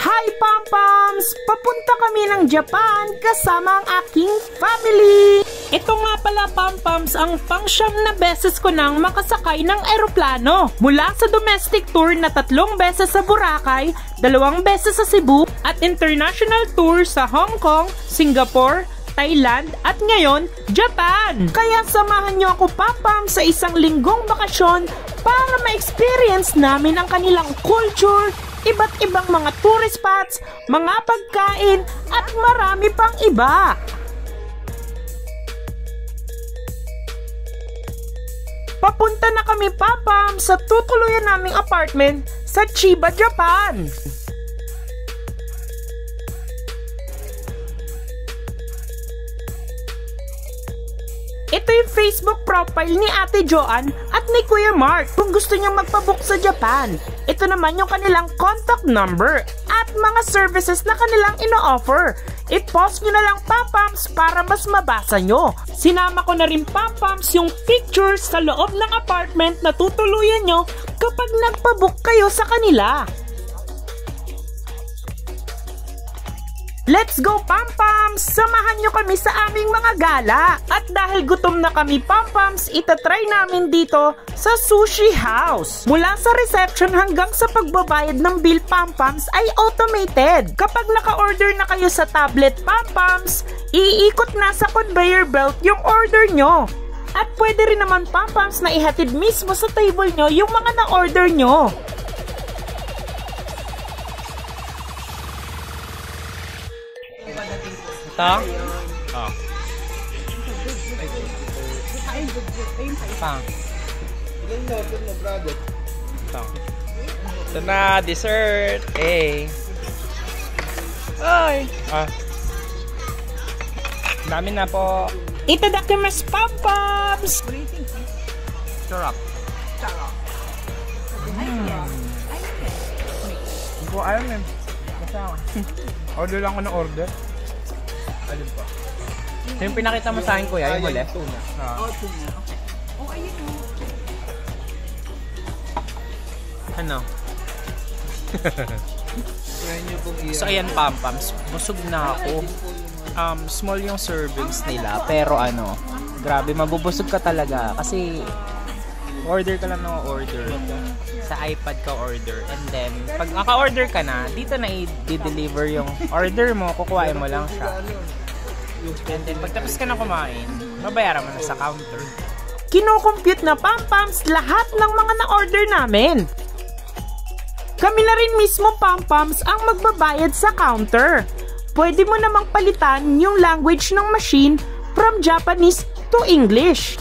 Hi Pom-Poms! Papunta kami ng Japan kasama ang aking family! Ito nga pala Pom-Poms ang pang-siyam na beses ko nang makasakay ng eroplano. Mula sa domestic tour na 3 beses sa Boracay, 2 beses sa Cebu, at international tour sa Hong Kong, Singapore, Thailand, at ngayon, Japan! Kaya samahan niyo ako Pom-Poms sa isang linggong bakasyon para ma-experience namin ang kanilang culture, iba't ibang mga tourist spots, mga pagkain, at marami pang iba. Papunta na kami Pom-Poms sa tutuluyan naming apartment sa Chiba, Japan. Ito yung Facebook profile ni Ate Joanne at ni Kuya Mark kung gusto niyang magpabook sa Japan. Ito naman yung kanilang contact number at mga services na kanilang ino-offer. I-post nyo na lang Pom-Poms para mas mabasa nyo. Sinama ko na rin Pom-Poms yung pictures sa loob ng apartment na tutuluyan nyo kapag nagpabook kayo sa kanila. Let's go Pom-Poms! Samahan nyo kami sa aming mga gala. At dahil gutom na kami Pom-Poms, itatry namin dito sa sushi house. Mula sa reception hanggang sa pagbabayad ng bill Pom-Poms ay automated. Kapag naka-order na kayo sa tablet Pom-Poms, iikot na sa conveyor belt yung order nyo. At pwede rin naman Pom-Poms na ihatid mismo sa table nyo yung mga na-order nyo. Ito? Oh. Pang. Ito. Ito na, dessert. Hey. Ay. Ah. Dami na po. Itadakimasu Pom-Poms! Sarap. Hindi ko alam eh. Basta order lang ako ng order. Alin pa? Yung pinakita mo sa akin kuya, yung huli? Tuna. Tuna. Okay. Ayun o. Ano? So ayan Pom-Poms, busog na ako. Small yung servings nila, pero ano, grabe, mabubusog ka talaga. Kasi order ka lang ng order. Sa iPad ka order. And then, pag naka-order ka na, dito na i-deliver yung order mo, kukuhain mo lang siya. And then, pagtapos ka na kumain, mabayaran mo na sa counter. Kino-compute na Pom-Poms lahat ng mga na-order namin. Kami na rin mismo Pom-Poms ang magbabayad sa counter. Pwede mo namang palitan yung language ng machine from Japanese to English.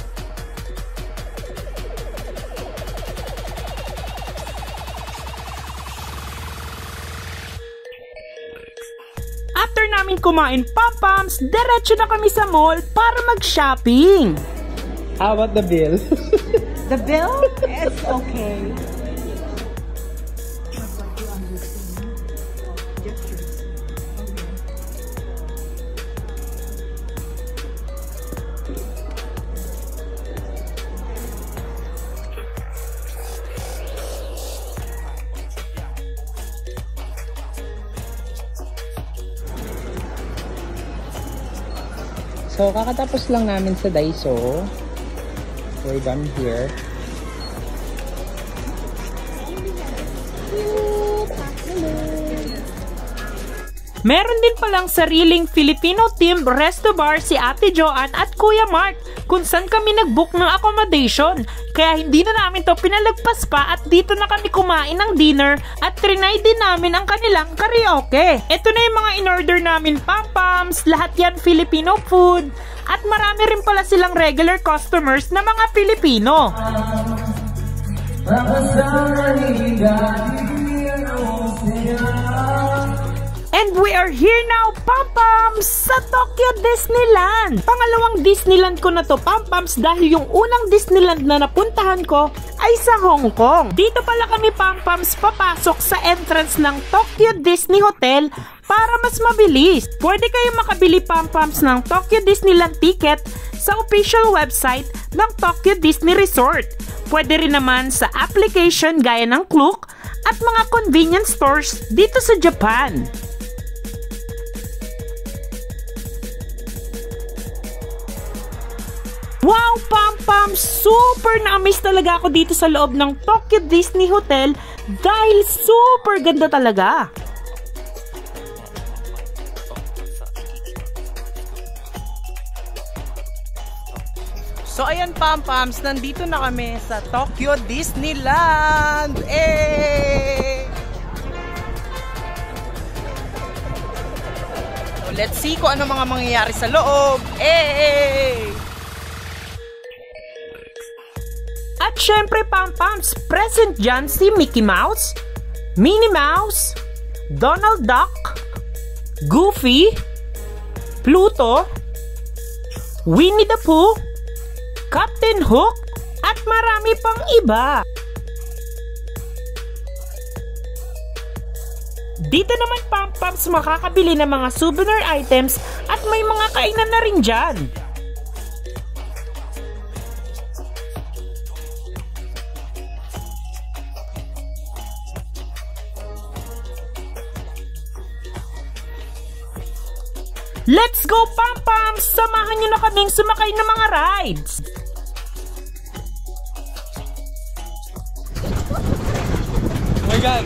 After namin kumain Pom-Poms, diretso na kami sa mall para mag-shopping. How about the bill? The bill? It's okay. So, kakatapos lang namin sa Daiso. We're done here. Meron din palang sariling Filipino team resto bar si Ate Joanne at Kuya Mark kung saan kami nag-book ng accommodation. Kaya hindi na namin to pinalagpas pa at dito na kami kumain ng dinner at trinay din namin ang kanilang karaoke. Ito na yung mga in-order namin Pom-Poms, lahat yan Filipino food at marami rin pala silang regular customers na mga Filipino. And we are here now, Pom-Poms, sa Tokyo Disneyland. Pangalawang Disneyland ko na to, Pom-Poms, dahil yung unang Disneyland na napuntahan ko ay sa Hong Kong. Dito pala kami, Pom-Poms, papasok sa entrance ng Tokyo Disney Hotel para mas mabilis. Pwede kayo makabili, Pom-Poms, ng Tokyo Disneyland ticket sa official website ng Tokyo Disney Resort. Pwede rin naman sa application gaya ng Klook at mga convenience stores dito sa Japan. Wow, Pam! Super na-amaze talaga ako dito sa loob ng Tokyo Disney Hotel dahil super ganda talaga. So ayan Pam-Pams, nandito na kami sa Tokyo Disneyland! So let's see kung ano mga mangyayari sa loob! At syempre Pam-Pams, present dyan si Mickey Mouse, Minnie Mouse, Donald Duck, Goofy, Pluto, Winnie the Pooh, Captain Hook, at marami pang iba. Dito naman Pam-Pams makakabili ng mga souvenir items at may mga kainan na rin dyan. Let's go Pam-Pams! Samahan nyo na kaming sumakay ng mga rides! Oh my God!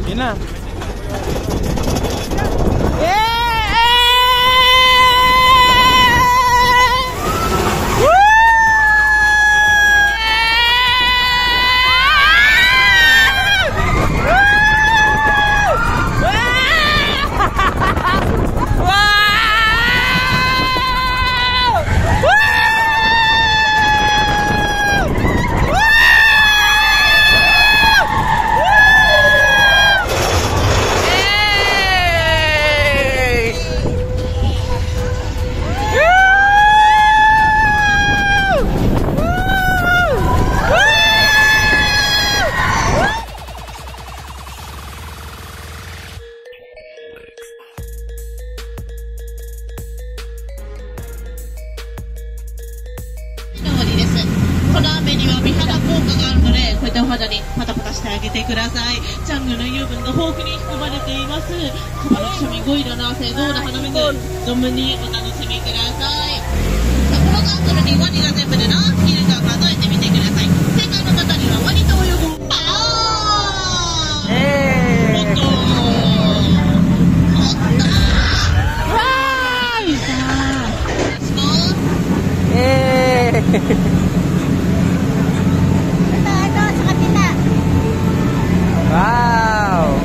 Yun na! Wow!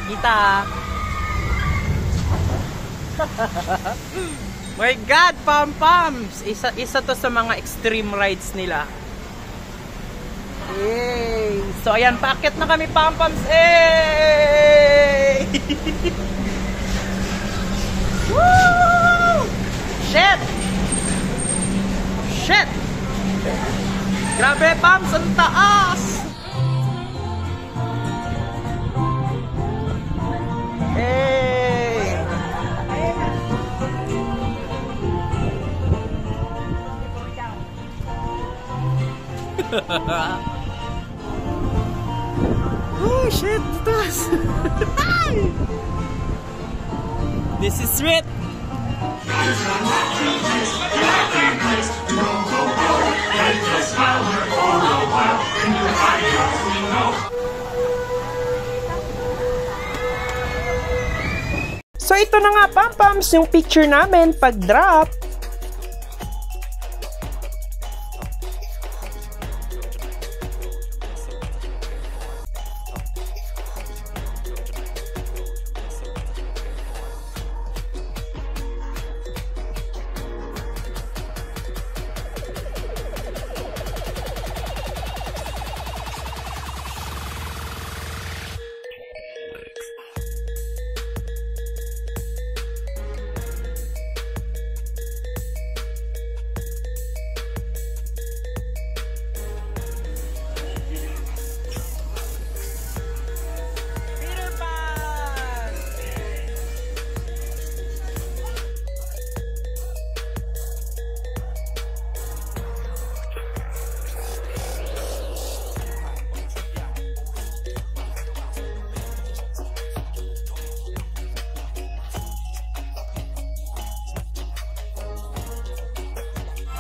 Kita. My God, Pam-Pams! Isa to sa mga extreme rides nila. Yay! So, ayan, paakyat na kami, Pam-Pams! Hey! Woo! Shit! Shit! Grabe, Pams! Ang taas! Hey! Oh shit, taas. This is it. So ito na nga, Pam-Pams, yung picture namin pag drop.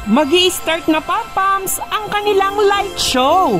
Magi-start na, Pam-Pams, ang kanilang light show.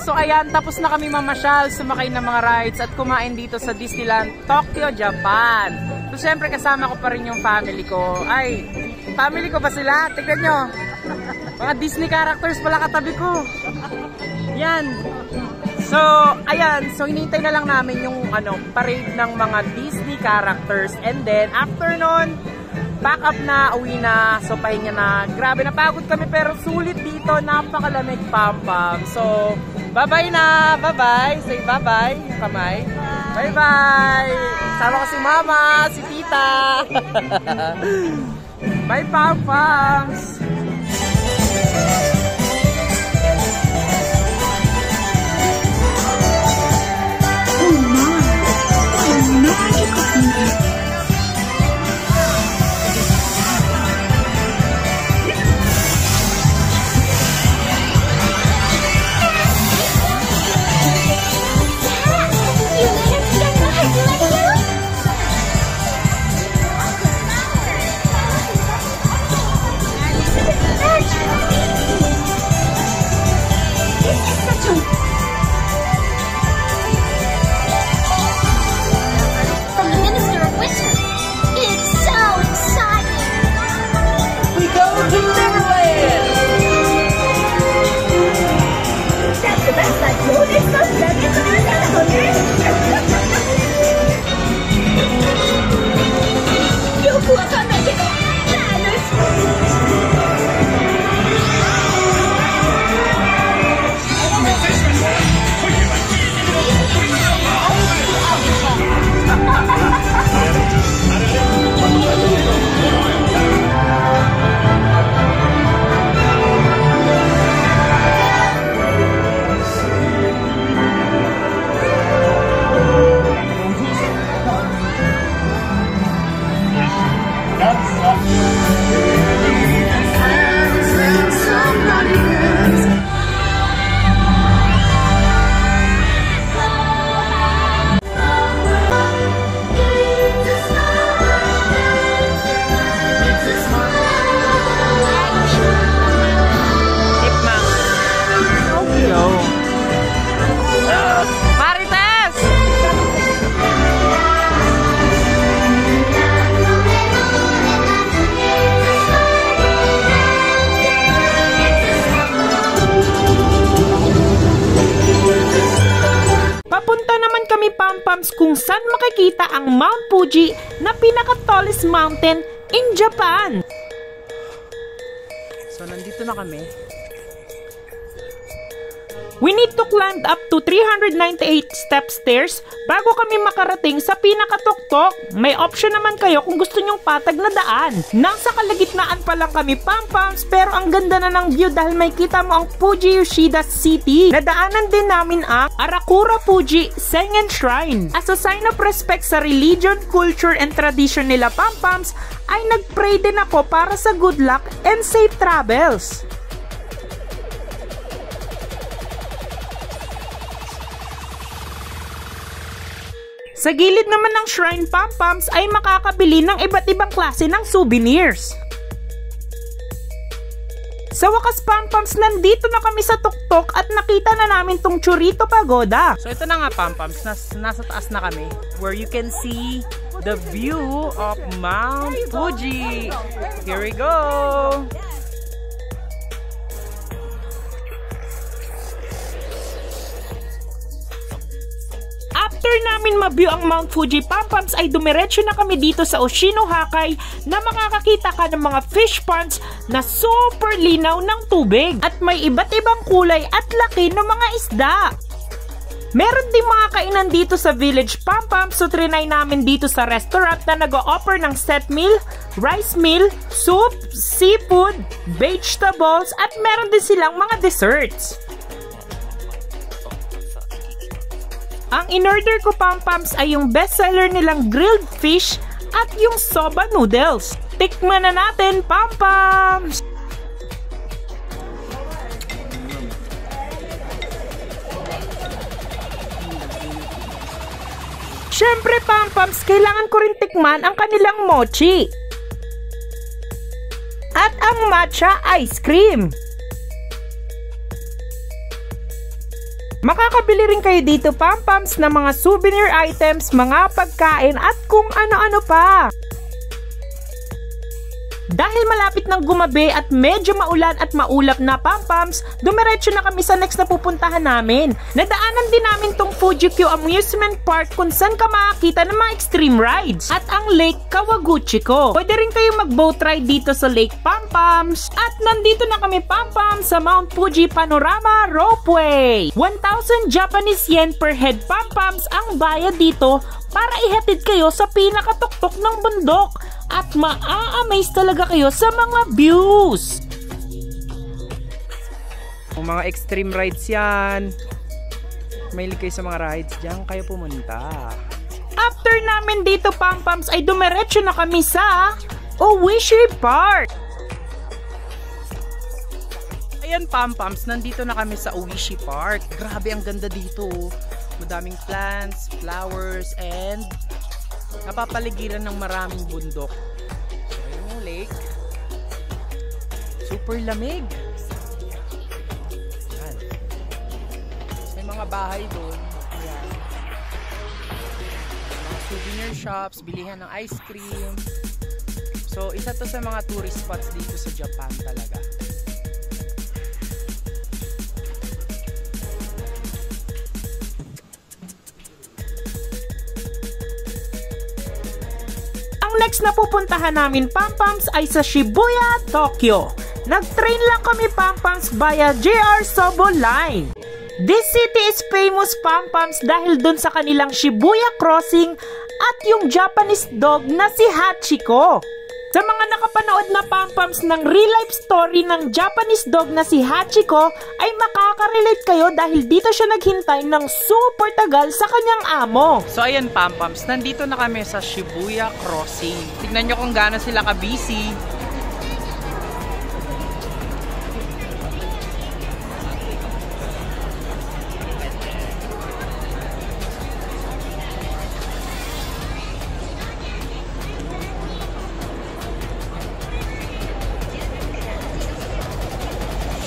So ayan, tapos na kami mamasyal, sumakay ng mga rides at kumain dito sa Disneyland, Tokyo, Japan. So syempre kasama ko pa rin yung family ko. Ay, family ko ba sila? Tignan nyo. Mga Disney characters pala katabi ko. Yan. So, ayan. So hinintay na lang namin yung parade ng mga Disney characters. And then, after nun, pack up na, uwi na. So pahinga na. Grabe, napagod kami pero sulit dito. Napakalamig, Pam-Pam. So, bye-bye na! Bye-bye! Say bye-bye! Yung kamay. Bye-bye! Sama ko si Mama, si Tita! Bye, Pam-Pams! Oh my! What a magical beauty! Pampams kung saan makikita ang Mount Fuji na pinaka-tallest mountain in Japan. So, nandito na kami. We need to climb up to 398 step stairs bago kami makarating sa pinakatuktok. May option naman kayo kung gusto nyong patag na daan. Nasa kalagitnaan pa lang kami, Pampams, pero ang ganda na ng view dahil may kita mo ang Fuji Yoshida City. Nadaanan din namin ang Arakura Fuji Sengen Shrine. As a sign of respect sa religion, culture, and tradition nila, Pampams, ay nagpray din ako para sa good luck and safe travels. Sa gilid naman ng shrine, Pampams, ay makakabili ng iba't ibang klase ng souvenirs. Sa wakas, Pampams, nandito na kami sa tuktok at nakita na namin tong Churito Pagoda. So ito na nga, Pampams, nasa taas na kami where you can see the view of Mount Fuji. Here we go! After namin ma-view ang Mount Fuji, Pampams, ay dumiretso na kami dito sa Oshinohakai na makakakita ka ng mga fish ponds na super linaw ng tubig at may iba't ibang kulay at laki ng mga isda. Meron din mga kainan dito sa village, Pampams, so trinay namin dito sa restaurant na nag-o-offer ng set meal, rice meal, soup, seafood, vegetables at meron din silang mga desserts. Ang in-order ko, Pampams, ay yung bestseller nilang grilled fish at yung soba noodles. Tikman na natin, Pampams! Syempre, Pampams, kailangan ko rin tikman ang kanilang mochi. At ang matcha ice cream. Makakabili rin kayo dito, Pampams, ng mga souvenir items, mga pagkain at kung ano-ano pa. Dahil malapit ng gumabi at medyo maulan at maulap na, Pampams, dumiretso na kami sa next na pupuntahan namin. Nadaanan din namin tong Fuji-Q Amusement Park kung saan ka makakita ng mga extreme rides at ang Lake Kawaguchiko. Pwede rin kayo mag-boat ride dito sa Lake, Pampams. At nandito na kami, Pampams, sa Mount Fuji Panorama Ropeway. 1,000 Japanese yen per head, Pampams, ang bayad dito para ihatid kayo sa pinakatuktok ng bundok. At maa-amaze talaga kayo sa mga views. Kung mga extreme rides yan, mahilig kayo sa mga rides, diyan kayo pumunta. After namin dito, Pampams, ay dumiretso na kami sa Oishi Park. Ayan, Pampams, nandito na kami sa Oishi Park. Grabe, ang ganda dito. Madaming plants, flowers, and napapaligiran ng maraming bundok. So, ayun yung lake. Super lamig. Ayan. May mga bahay doon. Ayan. Mga souvenir shops, bilihan ng ice cream. So, isa to sa mga tourist spots dito sa Japan talaga. Next na pupuntahan namin, Pampams, ay sa Shibuya, Tokyo. Nag-train lang kami, Pampams, via JR Sobo Line. This city is famous, Pampams, dahil dun sa kanilang Shibuya Crossing at yung Japanese dog na si Hachiko. Sa mga nakapanood na, Pampams, ng real-life story ng Japanese dog na si Hachiko, ay makaka-relate kayo dahil dito siya naghintay ng super tagal sa kanyang amo. So ayan, Pampams, nandito na kami sa Shibuya Crossing. Tignan nyo kung gaano sila ka-busy.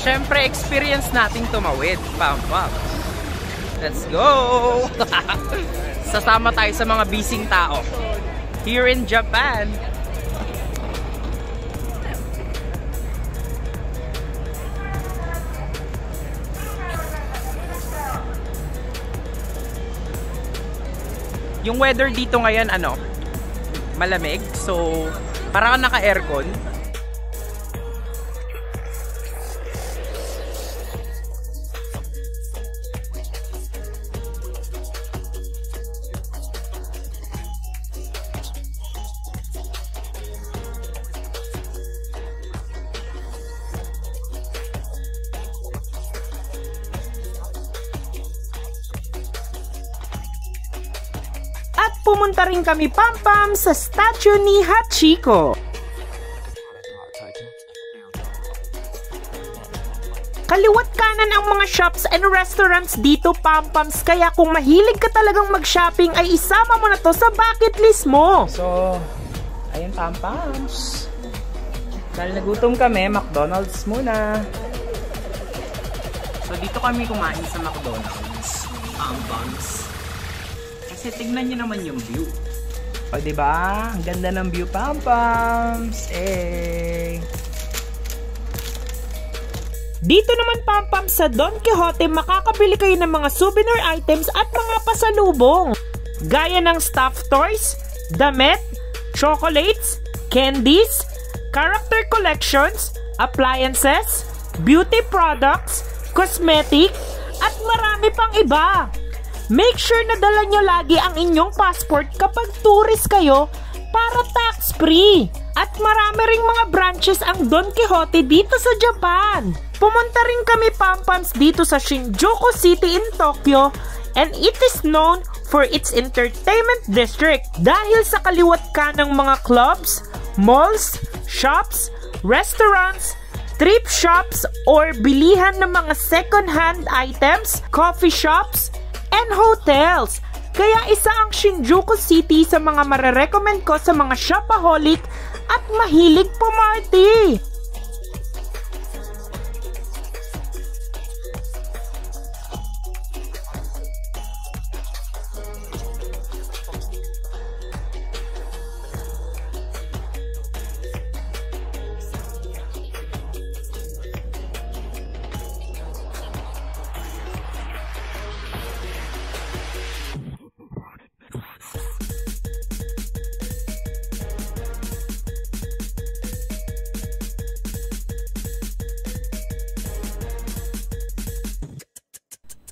Siyempre, experience nating tumawid, Pampams. Let's go! Sasama tayo sa mga bising tao here in Japan. Yung weather dito ngayon, malamig. So, para ka naka-aircon. Pumunta rin kami pampam sa statue ni Hachiko. Kaliwat kanan ang mga shops and restaurants dito pampams, kaya kung mahilig ka talagang mag-shopping ay isama mo na to sa bucket list mo. So, ayun pampams. Dahil nagutom kami, McDonald's muna. So dito kami kumain sa McDonald's. Pampams. Kasi tignan nyo naman yung view. O diba? Ang ganda ng view, pampams. Dito naman pampams sa Don Quijote, makakabili kayo ng mga souvenir items at mga pasalubong. Gaya ng stuffed toys, damit, chocolates, candies, character collections, appliances, beauty products, cosmetic, at marami pang iba. Make sure na dala nyo lagi ang inyong passport kapag tourist kayo para tax-free. At marami ring mga branches ang Don Quijote dito sa Japan. Pumunta rin kami pampams dito sa Shinjuku City in Tokyo, and it is known for its entertainment district dahil sa kaliwat kanang mga clubs, malls, shops, restaurants, thrift shops or bilihan ng mga second-hand items, coffee shops, and hotels. Kaya isa ang Shinjuku City sa mga marerecommend ko sa mga shopaholic at mahilig pumarty.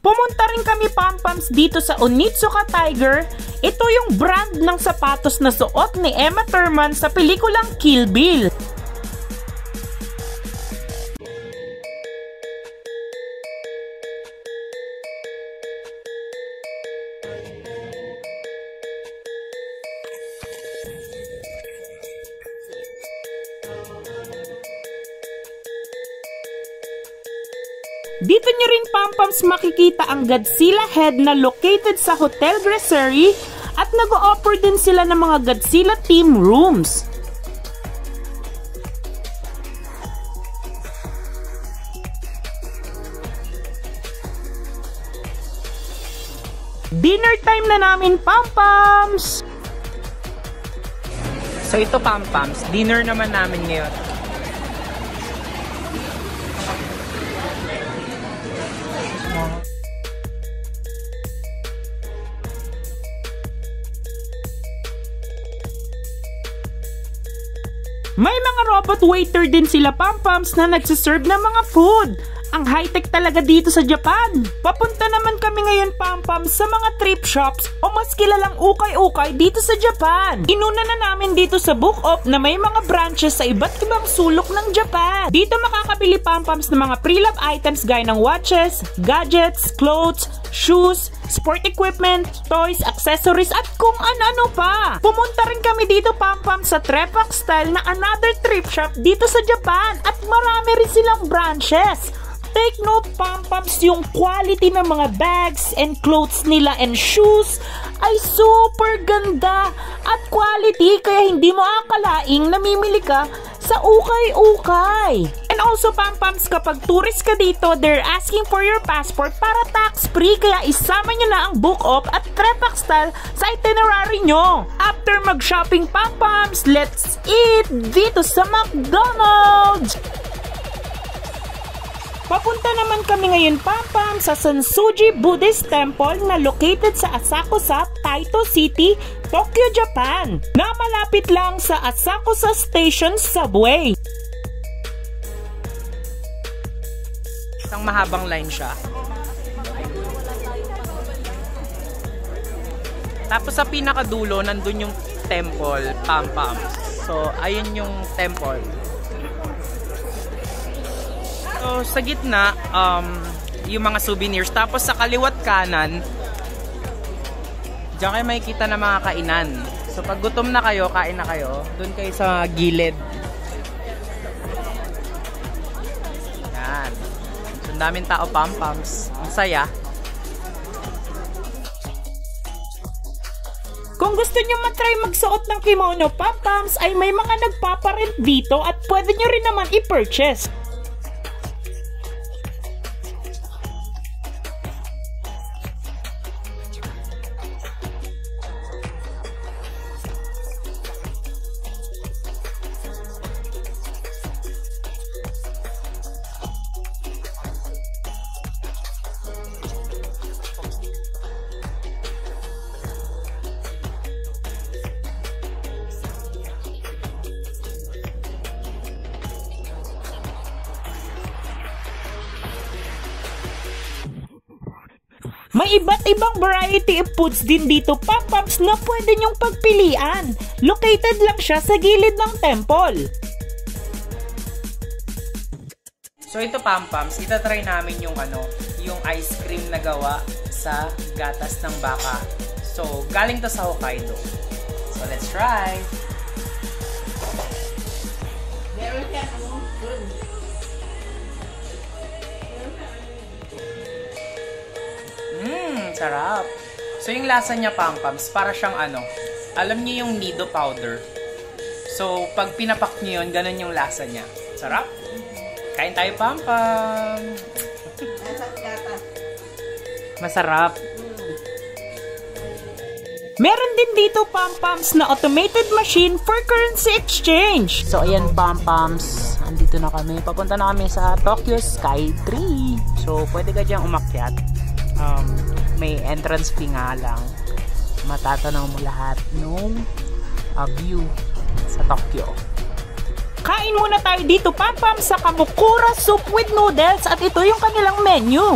Pumunta rin kami pampams dito sa Onitsuka Tiger. Ito yung brand ng sapatos na suot ni Emma Thurman sa pelikulang Kill Bill. Dito nyo rin pampams makikita ang Godzilla head na located sa Hotel Gracery at nag-o-offer din sila ng mga Godzilla theme rooms. Dinner time na namin pampams! So ito pampams, dinner naman namin ngayon. May mga robot waiter din sila pampams na nagsiserve ng mga food. Ang high-tech talaga dito sa Japan. Papunta naman kami ngayon pampams sa mga thrift shops o mas kilalang ukay-ukay dito sa Japan. Inuna na namin dito sa Book Off na may mga branches sa iba't ibang sulok ng Japan. Dito makakabili pampams ng mga pre-love items gaya ng watches, gadgets, clothes, shoes, sport equipment, toys, accessories at kung ano-ano pa. Pumunta rin kami dito pampams sa Trepak Style na another thrift shop dito sa Japan at marami rin silang branches. Take note pampams, yung quality ng mga bags and clothes nila and shoes ay super ganda at quality kaya hindi mo akalaing namimili ka sa ukay-ukay. And also pampams, kapag tourist ka dito, they're asking for your passport para tax-free kaya isama nyo na ang Book Off at Trepak Style sa itinerary nyo. After mag-shopping pampams, let's eat dito sa McDonald's! Papunta naman kami ngayon, Pampam, sa Sansuji Buddhist Temple na located sa Asakusa, Taito City, Tokyo, Japan, na malapit lang sa Asakusa Station Subway. Isang mahabang line siya. Tapos sa pinakadulo, nandun yung temple, Pampam. So, ayun yung temple. So, sa gitna, yung mga souvenirs. Tapos sa kaliwat kanan, diyan kayo makikita na mga kainan. So, pag gutom na kayo, kain na kayo. Doon kayo sa gilid. Yan. So, ang daming tao, Pampams. Ang saya. Kung gusto nyo matry magsuot ng kimono, Pampams, ay may mga nagpaparent dito at pwede nyo rin naman i-purchase. May iba't ibang variety of foods din dito, Pampams, na pwede nyong pagpilian. Located lang siya sa gilid ng temple. So ito, Pampams, itatry namin yung yung ice cream na gawa sa gatas ng baka. So, galing to sa Hokkaido. So, let's try! Sarap. So, yung lasa niya, Pampams, para siyang alam niyo yung nido powder. So, pag pinapak niyo yun, ganun yung lasa niya. Sarap. Kain tayo, Pampam. Masarap. Meron din dito, Pampams, na automated machine for currency exchange. So, ayan, Pampams. Andito na kami. Papunta na kami sa Tokyo Sky Tree. So, pwede ka diyang umakyat. May entrance fee nga lang. Matatanaw mo lahat nung view sa Tokyo. Kain muna tayo dito, Pampam, sa Kamukura soup with noodles at ito yung kanilang menu.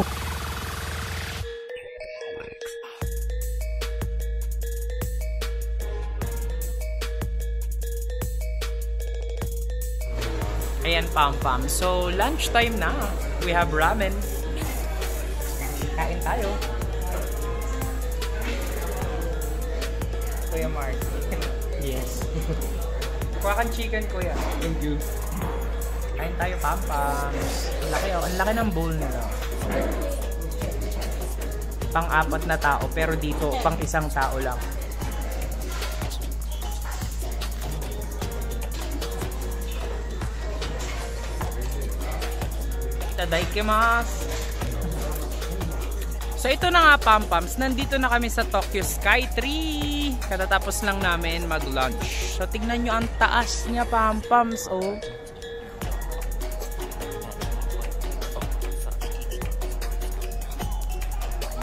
Ayan, Pampam. So, lunchtime na. We have ramen. Kain tayo. Kuya Mark. Yes. Kuha kang chicken, kuya. Thank you. Kain tayo, Pampam. Ang laki, oh. Ang laki ng bowl nila. Pang-apat na tao, pero dito, pang isang tao lang. Itadaikimasu. So ito na nga, Pampams, nandito na kami sa Tokyo Sky Tree. Katatapos lang namin mag-lunch. So tignan nyo ang taas niya, Pampams, oh.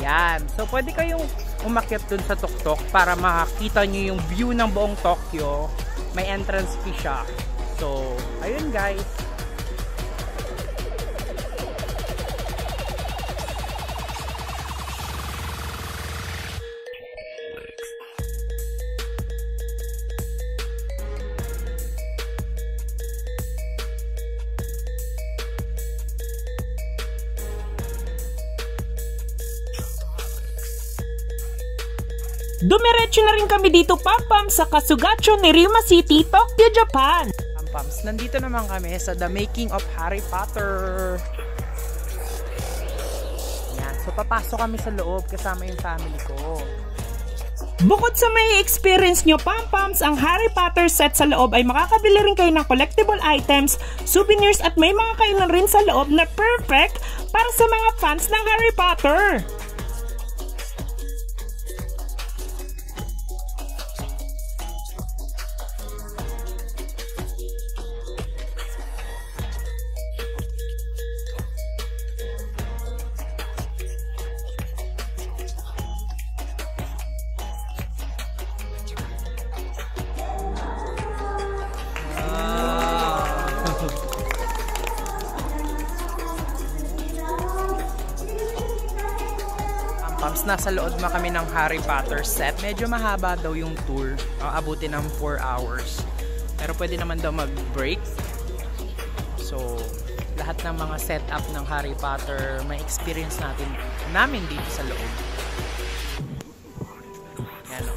Ayan. So pwede kayong umakyat dun sa tuktok para makakita nyo yung view ng buong Tokyo. May entrance fee siya. So, ayun guys. Dumiretso na rin kami dito, Pampam, sa Kasugacho, Nerima City, Tokyo, Japan. Pampams, nandito naman kami sa The Making of Harry Potter. Yan. So, papasok kami sa loob kasama yung family ko. Bukod sa may experience nyo, Pampams, ang Harry Potter set sa loob ay makakabili rin kayo ng collectible items, souvenirs at may mga kainan rin sa loob na perfect para sa mga fans ng Harry Potter. Pampams, nasa loob na kami ng Harry Potter set. Medyo mahaba daw yung tour. Abutin ng 4 hours. Pero pwede naman daw mag-break. So, lahat ng mga setup ng Harry Potter, may experience namin dito sa loob. Yan o.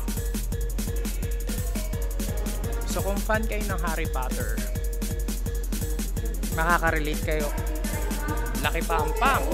So, kung fan kayo ng Harry Potter, makaka-relate kayo. Laki Pampam!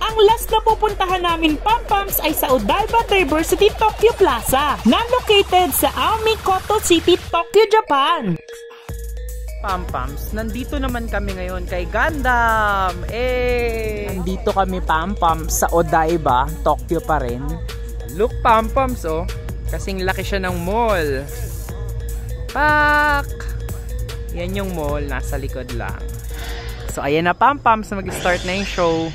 Ang last na pupuntahan namin, Pampams, ay sa Odaiba Diversity Tokyo Plaza, na located sa Aomi Koto City, Tokyo, Japan. Pampams, nandito naman kami ngayon kay Gundam! Nandito kami, Pampams, sa Odaiba, Tokyo pa rin. Look, Pampams, oh. Kasing laki siya ng mall. Pak! Yan yung mall, nasa likod lang. So, ayan na, Pampams, mag-start na yung show.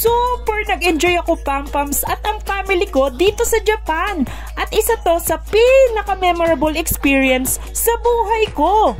Super nag-enjoy ako, Pampams, at ang family ko dito sa Japan. At isa to sa pinaka-memorable experience sa buhay ko.